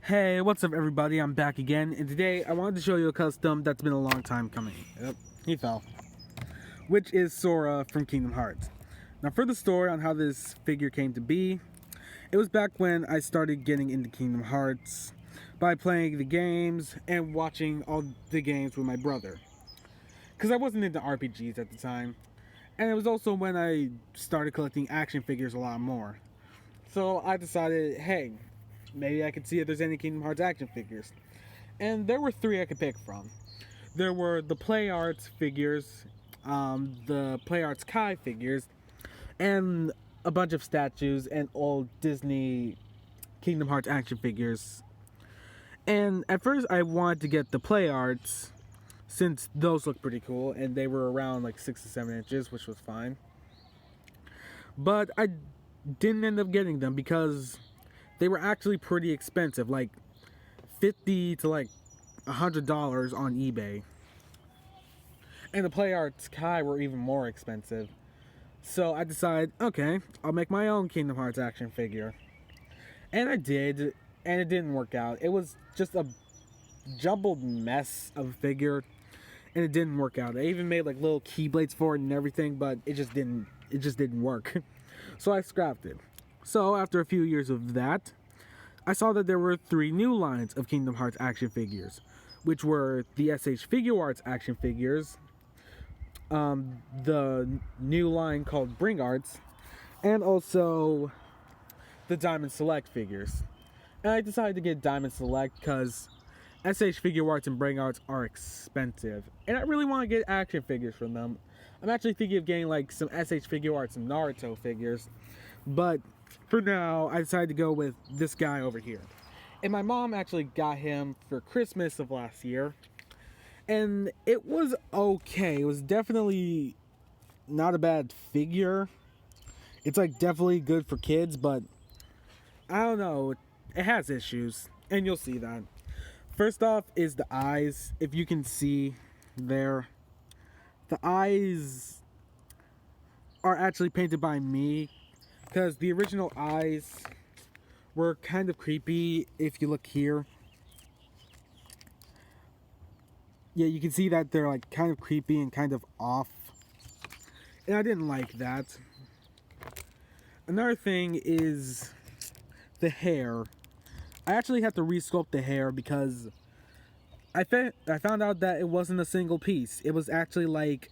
Hey, what's up everybody? I'm back again, and today I wanted to show you a custom that's been a long time coming. Yep, he fell. Which is Sora from Kingdom Hearts. Now for the story on how this figure came to be, it was back when I started getting into Kingdom Hearts by playing the games and watching all the games with my brother. Because I wasn't into RPGs at the time, and it was also when I started collecting action figures a lot more. So I decided, hey, maybe I could see if there's any Kingdom Hearts action figures. And there were three I could pick from. There were the Play Arts figures, the Play Arts Kai figures, and a bunch of statues and old Disney Kingdom Hearts action figures. And at first I wanted to get the Play Arts, since those looked pretty cool, and they were around like 6 to 7 inches, which was fine. But I didn't end up getting them because they were actually pretty expensive, like $50 to like $100 on eBay. And the Play Arts Kai were even more expensive. So I decided, okay, I'll make my own Kingdom Hearts action figure. And I did, and it didn't work out. It was just a jumbled mess of a figure, and it didn't work out. I even made like little keyblades for it and everything, but it just didn't work. So I scrapped it. So after a few years of that, I saw that there were 3 new lines of Kingdom Hearts action figures, which were the SH Figure Arts action figures, the new line called Bring Arts, and also the Diamond Select figures. And I decided to get Diamond Select because SH Figure Arts and Bring Arts are expensive, and I really want to get action figures from them. I'm actually thinking of getting like some SH Figure Arts and Naruto figures, but for now, I decided to go with this guy over here. And my mom actually got him for Christmas of last year. And it was okay. It was definitely not a bad figure. It's like definitely good for kids, but I don't know. It has issues. And you'll see that. First off is the eyes. If you can see there, the eyes are actually painted by me, because the original eyes were kind of creepy. If you look here, yeah, you can see that they're like kind of creepy and kind of off, and I didn't like that. Another thing is the hair. I actually had to resculpt the hair because I found out that it wasn't a single piece. It was actually like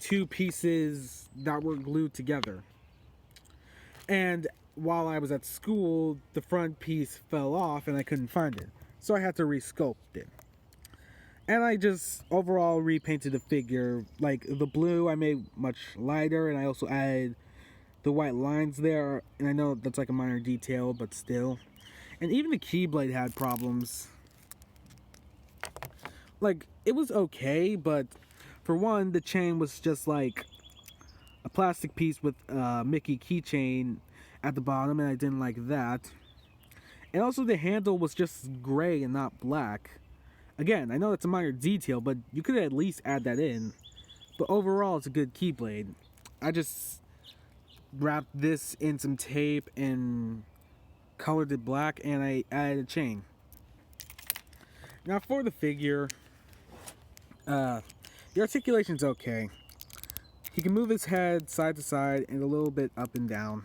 2 pieces that were glued together. And while I was at school, the front piece fell off and I couldn't find it. So I had to resculpt it. And I just overall repainted the figure. Like the blue I made much lighter, and I also added the white lines there. And I know that's like a minor detail, but still. And even the Keyblade had problems. Like, it was okay, but for one, the chain was just like a plastic piece with a Mickey keychain at the bottom, and I didn't like that. And also the handle was just gray and not black. Again, I know that's a minor detail, but you could at least add that in. But overall, it's a good Keyblade. I just wrapped this in some tape and colored it black, and I added a chain. Now for the figure, the articulation's okay. He can move his head side to side and a little bit up and down.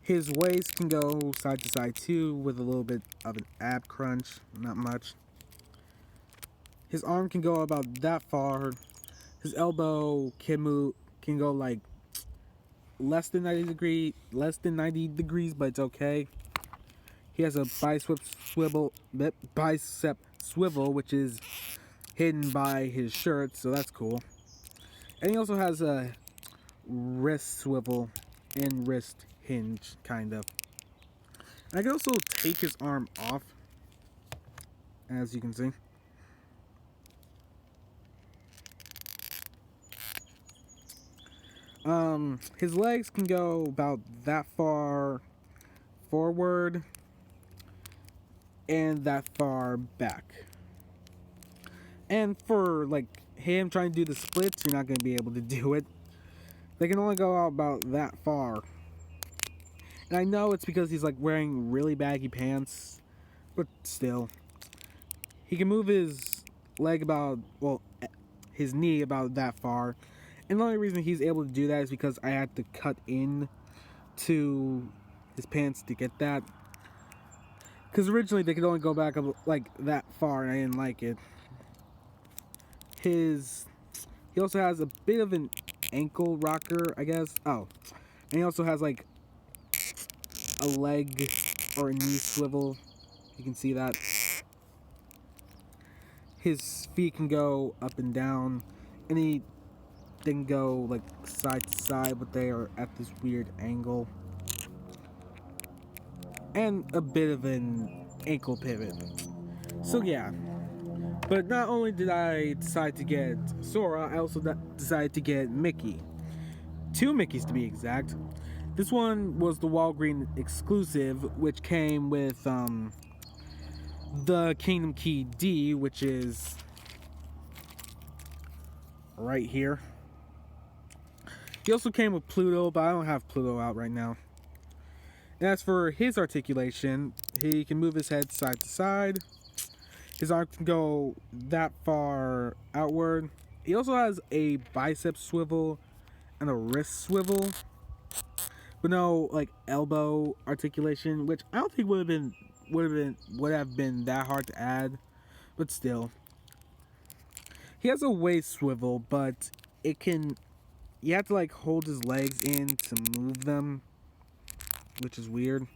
His waist can go side to side too, with a little bit of an ab crunch, not much. His arm can go about that far. His elbow can go like less than 90 degrees, but it's okay. He has a bicep swivel, which is hidden by his shirt, so that's cool. And he also has a wrist swivel and wrist hinge, kind of. And I can also take his arm off, as you can see. His legs can go about that far forward and that far back. And for like him trying to do the splits, you're not going to be able to do it. They can only go out about that far. And I know it's because he's like wearing really baggy pants, but still. He can move his leg about, well, his knee about that far. And the only reason he's able to do that is because I had to cut in to his pants to get that. Because originally they could only go back up like that far, and I didn't like it. He also has a bit of an ankle rocker, I guess. Oh, and he also has like a leg or a knee swivel. You can see that. His feet can go up and down, and he can go like side to side, but they are at this weird angle. And a bit of an ankle pivot. So yeah. But not only did I decide to get Sora, I also decided to get Mickey. 2 Mickeys to be exact. This one was the Walgreens exclusive, which came with the Kingdom Key D, which is right here. He also came with Pluto, but I don't have Pluto out right now. And as for his articulation, he can move his head side to side. His arm can go that far outward. He also has a bicep swivel and a wrist swivel, but no like elbow articulation, which I don't think would have been that hard to add, but still. He has a waist swivel, but you have to like hold his legs in to move them, which is weird.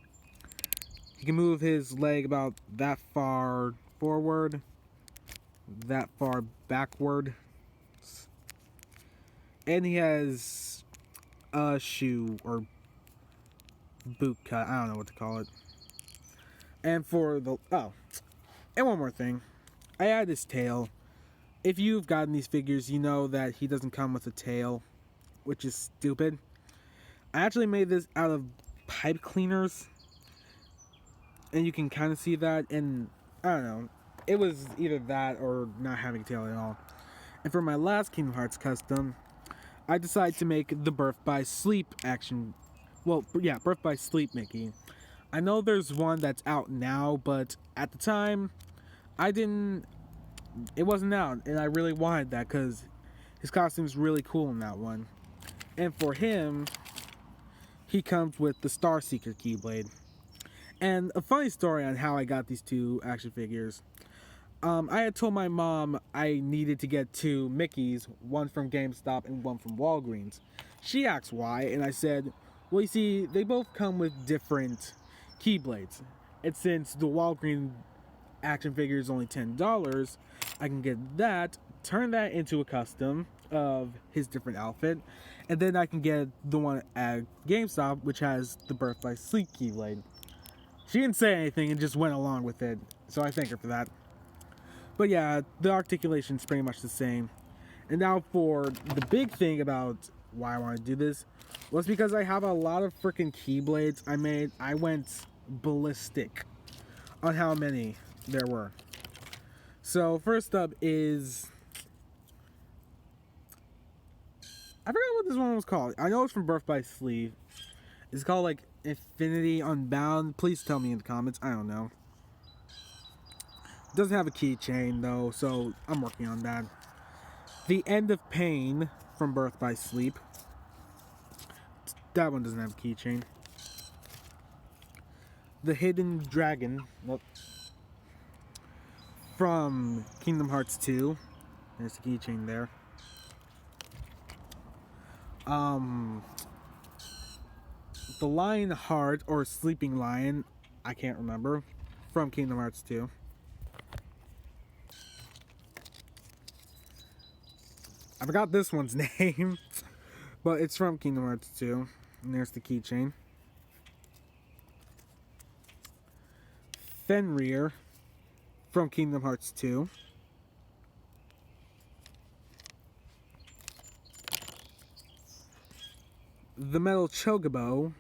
He can move his leg about that far forward, that far backward. And he has a shoe or boot cut. I don't know what to call it. And for the... Oh. And one more thing. I added his tail. If you've gotten these figures, you know that he doesn't come with a tail, which is stupid. I actually made this out of pipe cleaners. And you can kind of see that. And I don't know. It was either that or not having a tail at all. And for my last Kingdom Hearts custom, I decided to make the Birth by Sleep action. Well, yeah, Birth by Sleep Mickey. I know there's one that's out now, but at the time, it wasn't out, and I really wanted that because his costume's really cool in that one. And for him, he comes with the Star Seeker Keyblade. And a funny story on how I got these 2 action figures. I had told my mom I needed to get 2 Mickeys, one from GameStop and one from Walgreens. She asked why, and I said, well, you see, they both come with different Keyblades. And since the Walgreens action figure is only $10, I can get that, turn that into a custom of his different outfit, and then I can get the one at GameStop, which has the Birth by Sleep Keyblade. She didn't say anything and just went along with it, so I thank her for that. But yeah, the articulation's pretty much the same. And now for the big thing about why I want to do this was because I have a lot of freaking Keyblades I made. I went ballistic on how many there were. So first up is... I forgot what this one was called. I know it's from Birth by Sleep. It's called like Infinity Unbound. Please tell me in the comments. I don't know. It doesn't have a keychain though, so I'm working on that. The End of Pain from Birth by Sleep. That one doesn't have a keychain. The Hidden Dragon. Nope. From Kingdom Hearts 2. There's the keychain there. The Lion Heart or Sleeping Lion, I can't remember, from Kingdom Hearts 2. I forgot this one's name, but it's from Kingdom Hearts 2. And there's the keychain. Fenrir from Kingdom Hearts 2. The Metal Chocobo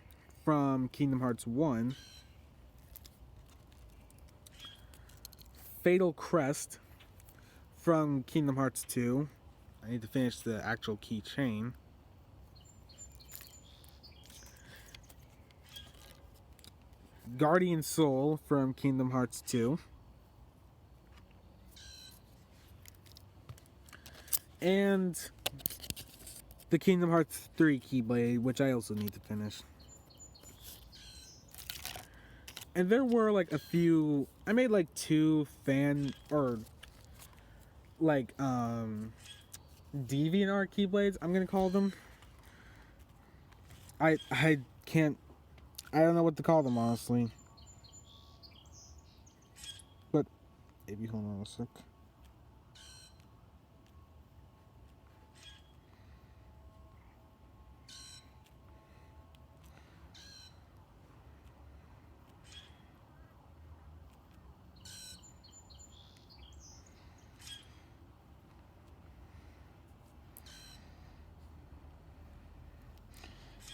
from Kingdom Hearts 1. Fatal Crest from Kingdom Hearts 2. I need to finish the actual keychain. Guardian Soul from Kingdom Hearts 2. And the Kingdom Hearts 3 Keyblade, which I also need to finish. And there were like a few, I made like 2 DeviantArt Keyblades, I'm gonna call them. I don't know what to call them, honestly. But maybe hold on a sec.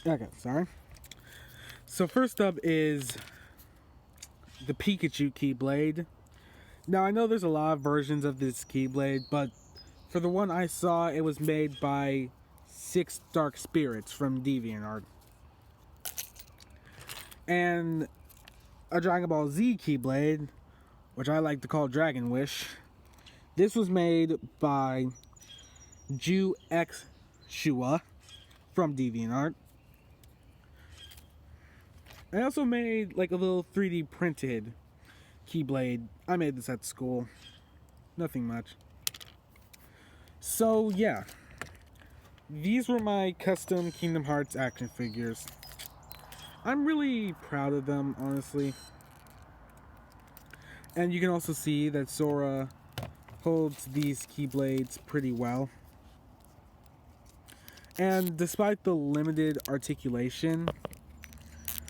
Okay, sorry. So first up is the Pikachu Keyblade. Now I know there's a lot of versions of this Keyblade, but for the one I saw, it was made by 6 Dark Spirits from DeviantArt. And a Dragon Ball Z Keyblade, which I like to call Dragon Wish. This was made by Ju X Shua from DeviantArt. I also made like a little 3D printed Keyblade. I made this at school. Nothing much. So yeah, these were my custom Kingdom Hearts action figures. I'm really proud of them, honestly. And you can also see that Sora holds these Keyblades pretty well. And despite the limited articulation,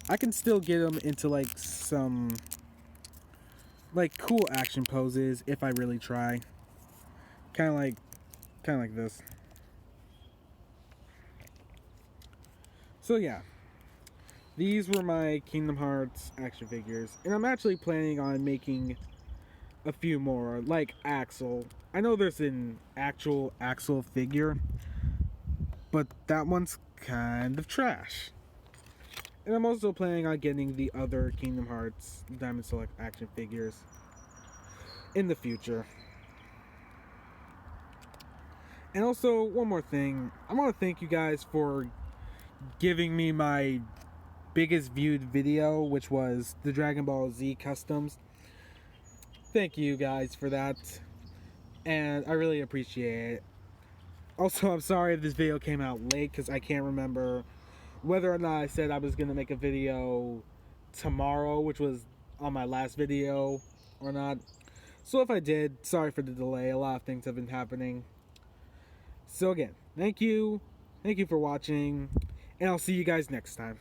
I can still get him into like some like cool action poses if I really try. Kind of like this. So yeah, these were my Kingdom Hearts action figures, and I'm actually planning on making a few more, like Axel. I know there's an actual Axel figure, but that one's kind of trash. And I'm also planning on getting the other Kingdom Hearts Diamond Select action figures in the future. And also, one more thing. I want to thank you guys for giving me my biggest viewed video, which was the Dragon Ball Z customs. Thank you guys for that. And I really appreciate it. Also, I'm sorry if this video came out late, because I can't remember whether or not I said I was going to make a video tomorrow, which was on my last video, or not. So if I did, sorry for the delay. A lot of things have been happening. So again, thank you. Thank you for watching. And I'll see you guys next time.